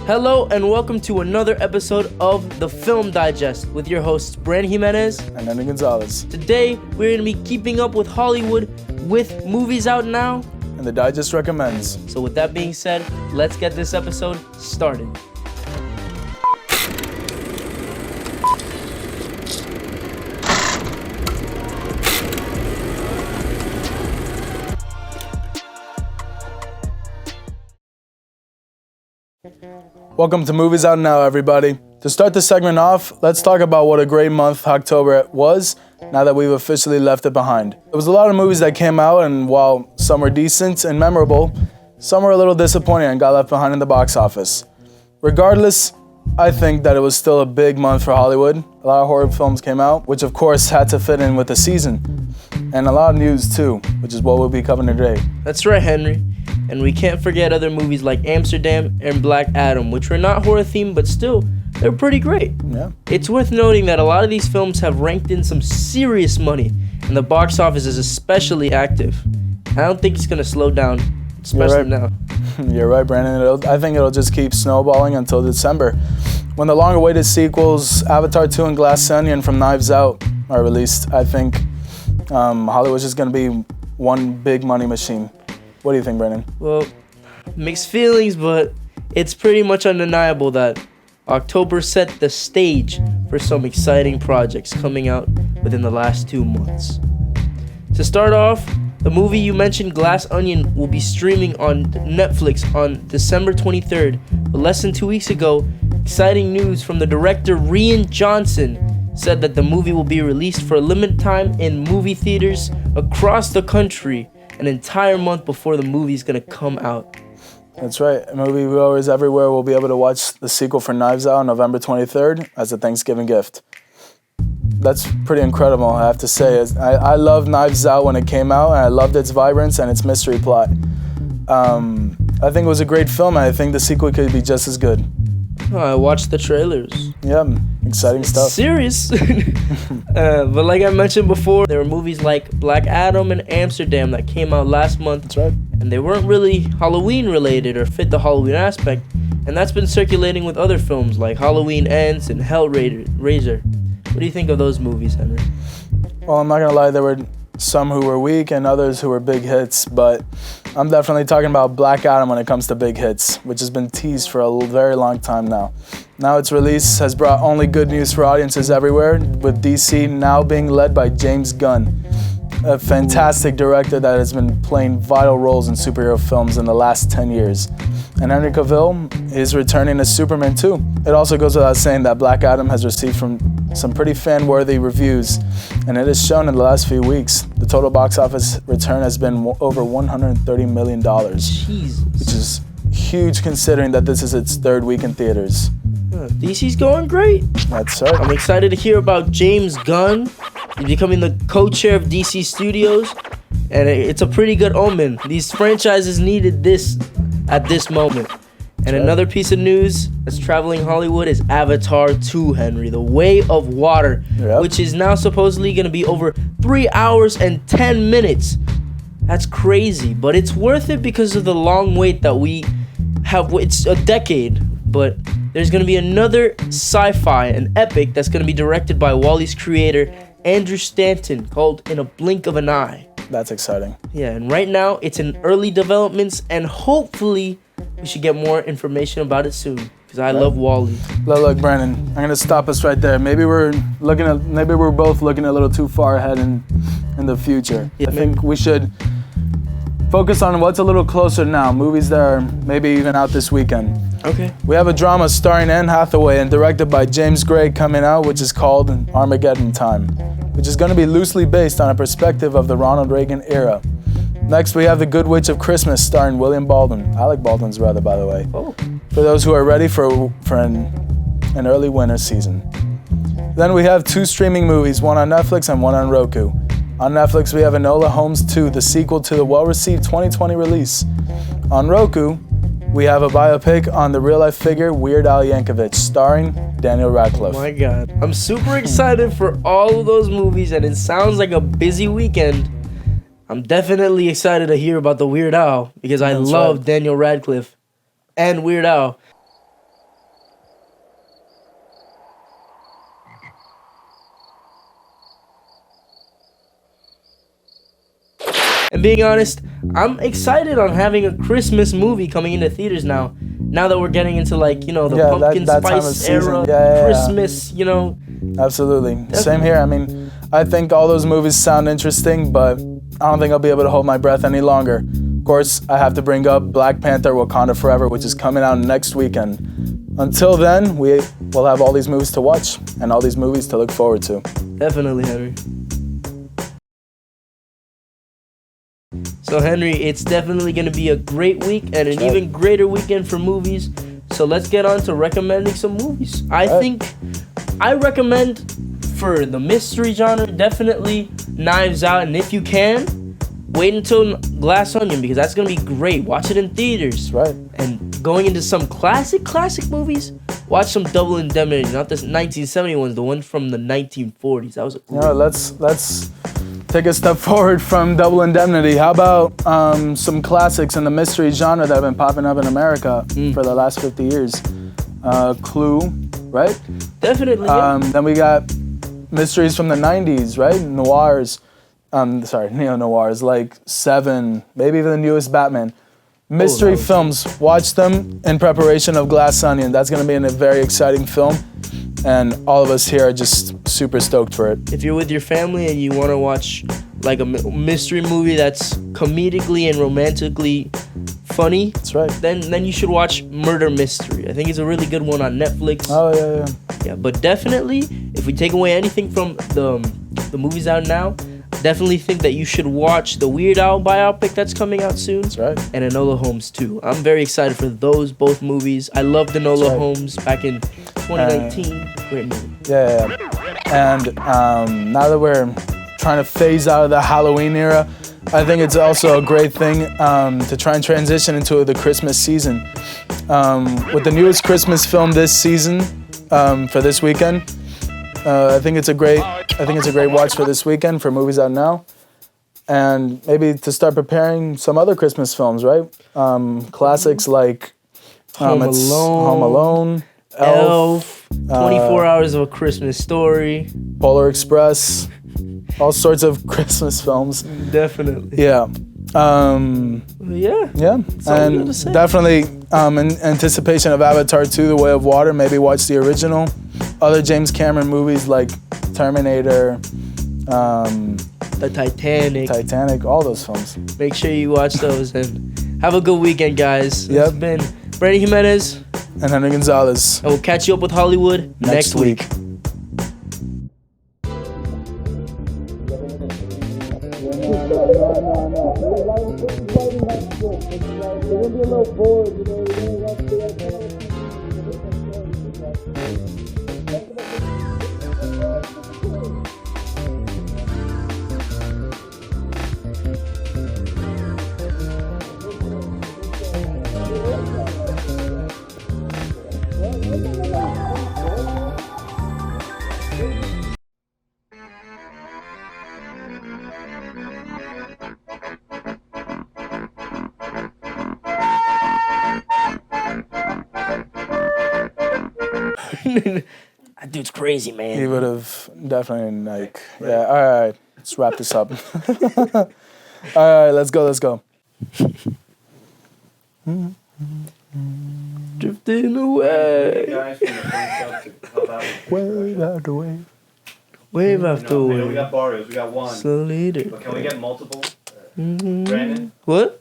Hello and welcome to another episode of The Film Digest with your hosts Brandon Jimenez and Andy Gonzalez. Today we're going to be keeping up with Hollywood with movies out now. And the Digest recommends. So with that being said, let's get this episode started. Welcome to Movies Out Now, everybody. To start the segment off, let's talk about what a great month October was, now that we've officially left it behind. There was a lot of movies that came out, and while some were decent and memorable, some were a little disappointing and got left behind in the box office. Regardless, I think that it was still a big month for Hollywood. A lot of horror films came out, which of course had to fit in with the season. And a lot of news too, which is what we'll be covering today. That's right, Henry. And we can't forget other movies like Amsterdam and Black Adam, which were not horror themed, but still, they're pretty great. Yeah. It's worth noting that a lot of these films have ranked in some serious money, and the box office is especially active. I don't think it's going to slow down, especially now. You're right, Brandon. I think it'll just keep snowballing until December, when the long-awaited sequels, Avatar 2 and Glass Onion from Knives Out, are released. I think Hollywood's just going to be one big money machine. What do you think, Brandon? Well, mixed feelings, but it's pretty much undeniable that October set the stage for some exciting projects coming out within the last 2 months. To start off, the movie you mentioned, Glass Onion, will be streaming on Netflix on December 23rd. But less than 2 weeks ago, exciting news from the director Rian Johnson said that the movie will be released for a limited time in movie theaters across the country an entire month before the movie is going to come out. That's right. Movie viewers everywhere will be able to watch the sequel for Knives Out on November 23rd as a Thanksgiving gift. That's pretty incredible, I have to say. I loved Knives Out when it came out, and I loved its vibrance and its mystery plot. I think it was a great film, and I think the sequel could be just as good. Oh, I watched the trailers. Yeah, exciting stuff. Serious. But like I mentioned before, there were movies like Black Adam and Amsterdam that came out last month. That's right. And they weren't really Halloween related or fit the Halloween aspect. And that's been circulating with other films like Halloween Ends and Hellraiser. What do you think of those movies, Henry? Well, I'm not going to lie, there were some who were weak and others who were big hits, but I'm definitely talking about Black Adam when it comes to big hits, which has been teased for a very long time now. Now its release has brought only good news for audiences everywhere, with DC now being led by James Gunn, a fantastic director that has been playing vital roles in superhero films in the last 10 years. And Henry Cavill is returning as Superman too. It also goes without saying that Black Adam has received from some pretty fan-worthy reviews, and it has shown in the last few weeks. The total box office return has been over $130 million, Jesus. Which is huge considering that this is its third week in theaters. DC's going great. That's right. I'm excited to hear about James Gunn. He's becoming the co-chair of DC Studios, and it's a pretty good omen. These franchises needed this at this moment. And another piece of news that's traveling Hollywood is Avatar 2, Henry, The Way of Water, which is now supposedly going to be over 3 hours and 10 minutes. That's crazy, but it's worth it because of the long wait that we have. It's a decade, but there's going to be another sci-fi, an epic, that's going to be directed by WALL-E's creator, Andrew Stanton, called In a Blink of an Eye. That's exciting. Yeah, and right now it's in early developments, and hopefully we should get more information about it soon, because I love WALL-E. Look, Brandon, I'm gonna stop us right there. Maybe we're both looking a little too far ahead in the future. Yeah, I think we should focus on what's a little closer now. Movies that are maybe even out this weekend. Okay. We have a drama starring Anne Hathaway and directed by James Gray coming out, which is called Armageddon Time, which is going to be loosely based on a perspective of the Ronald Reagan era. Next, we have The Good Witch of Christmas starring William Baldwin. Alec Baldwin's brother, by the way. Oh. For those who are ready for an early winter season. Then we have 2 streaming movies, one on Netflix and one on Roku. On Netflix, we have Enola Holmes 2, the sequel to the well-received 2020 release. On Roku, we have a biopic on the real-life figure Weird Al Yankovic, starring Daniel Radcliffe. Oh my God. I'm super excited for all of those movies, and it sounds like a busy weekend. I'm definitely excited to hear about the Weird Al, because I love Daniel Radcliffe and Weird Al. And being honest, I'm excited on having a Christmas movie coming into theaters now. Now that we're getting into like, you know, the pumpkin that time of spice season. era, Yeah. Christmas, you know. Absolutely. Same here. I mean, I think all those movies sound interesting, but I don't think I'll be able to hold my breath any longer. Of course, I have to bring up Black Panther: Wakanda Forever, which is coming out next weekend. Until then, we will have all these movies to watch and all these movies to look forward to. Definitely, Henry. So, Henry, it's definitely going to be a great week and an even greater weekend for movies. So let's get on to recommending some movies. I recommend for the mystery genre, definitely Knives Out. And if you can, wait until Glass Onion, because that's going to be great. Watch it in theaters. Right. And going into some classic movies, watch some Double Indemnity, not the 1970 ones, the one from the 1940s. That was a great let's take a step forward from Double Indemnity. How about some classics in the mystery genre that have been popping up in America for the last 50 years? Clue, right? Definitely. Yeah. Then we got mysteries from the 90s, right? Noirs. Neo-noirs, like Seven, maybe even the newest Batman. Mystery films, watch them in preparation of Glass Onion. That's going to be a very exciting film, and all of us here are just super stoked for it. If you're with your family and you want to watch like a mystery movie that's comedically and romantically funny, that's right. Then you should watch Murder Mystery. I think it's a really good one on Netflix. Oh yeah. Yeah, but definitely, if we take away anything from the movies out now, definitely think that you should watch the Weird Al biopic that's coming out soon. That's right. And Enola Holmes too. I'm very excited for both movies. I loved Enola Holmes back in 2019. Great movie. Yeah. And now that we're trying to phase out of the Halloween era, I think it's also a great thing to try and transition into the Christmas season. With the newest Christmas film this season, for this weekend, I think it's a great watch for this weekend for movies out now, and maybe to start preparing some other Christmas films, right? Classics like Home Alone, Elf, 24 Hours of a Christmas Story, Polar Express, all sorts of Christmas films. Definitely. Yeah. Yeah. And definitely in anticipation of Avatar 2: The Way of Water, maybe watch the original. Other James Cameron movies like Terminator, the Titanic, all those films. Make sure you watch those and have a good weekend, guys. Yep. It's been Brady Jimenez and Henry Gonzalez. And we'll catch you up with Hollywood next week. That dude's crazy, man. He would have definitely yeah. All right, let's wrap this up. All right, let's go. Drifting away. Wave after wave. Wave after wave. We got barrios. We got one. Slowly. But can we get multiple? Brandon? What?